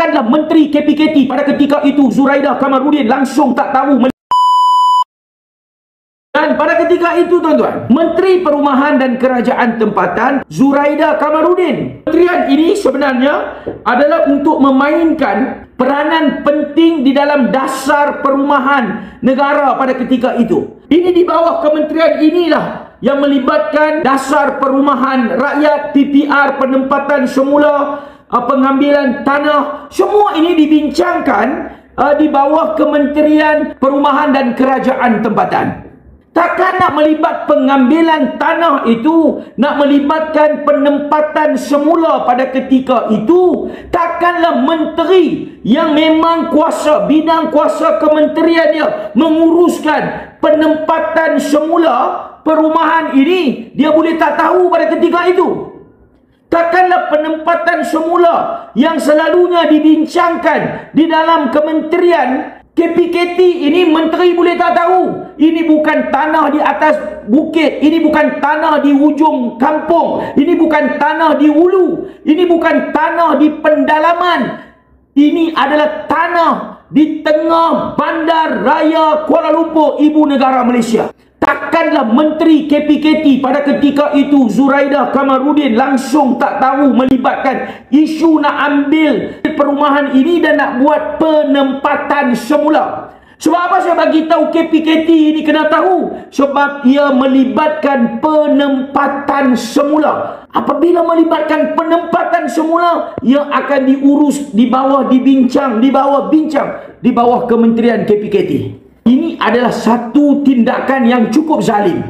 Takkanlah Menteri KPKT pada ketika itu Zuraidah Kamarudin langsung tak tahu. Dan pada ketika itu tuan-tuan, Menteri Perumahan dan Kerajaan Tempatan Zuraidah Kamarudin. Kementerian ini sebenarnya adalah untuk memainkan peranan penting di dalam dasar perumahan negara pada ketika itu. Ini di bawah kementerian inilah yang melibatkan dasar perumahan rakyat, PPR, penempatan semula, pengambilan tanah. Semua ini dibincangkan di bawah Kementerian Perumahan dan Kerajaan Tempatan. Takkan nak melibat pengambilan tanah itu, nak melibatkan penempatan semula pada ketika itu, takkanlah menteri yang memang kuasa, bidang kuasa kementerian dia menguruskan penempatan semula perumahan ini, dia boleh tak tahu pada ketika itu. Takkanlah penempatan semula yang selalunya dibincangkan di dalam kementerian KPKT ini menteri boleh tak tahu. Ini bukan tanah di atas bukit, ini bukan tanah di hujung kampung, ini bukan tanah di hulu, ini bukan tanah di pendalaman. Ini adalah tanah di tengah bandar raya Kuala Lumpur, ibu negara Malaysia. Takkanlah Menteri KPKT pada ketika itu Zuraidah Kamarudin langsung tak tahu melibatkan isu nak ambil perumahan ini dan nak buat penempatan semula. Sebab apa saya bagi tahu KPKT ini kena tahu? Sebab ia melibatkan penempatan semula. Apabila melibatkan penempatan semula, ia akan diurus di bawah dibincang, di bawah Kementerian KPKT. Ini adalah satu tindakan yang cukup zalim,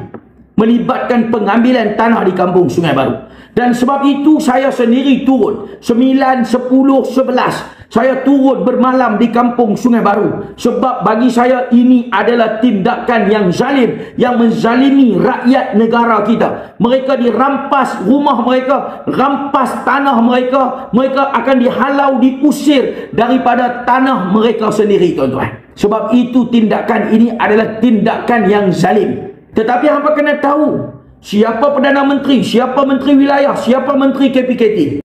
melibatkan pengambilan tanah di kampung Sungai Baru. Dan sebab itu saya sendiri turun 9, 10, 11. Saya turun bermalam di kampung Sungai Baru. Sebab bagi saya ini adalah tindakan yang zalim, yang menzalimi rakyat negara kita. Mereka dirampas rumah mereka, rampas tanah mereka. Mereka akan dihalau, diusir daripada tanah mereka sendiri, tuan-tuan. Sebab itu tindakan ini adalah tindakan yang zalim. Tetapi hampa kena tahu siapa Perdana Menteri, siapa Menteri Wilayah, siapa Menteri KPKT.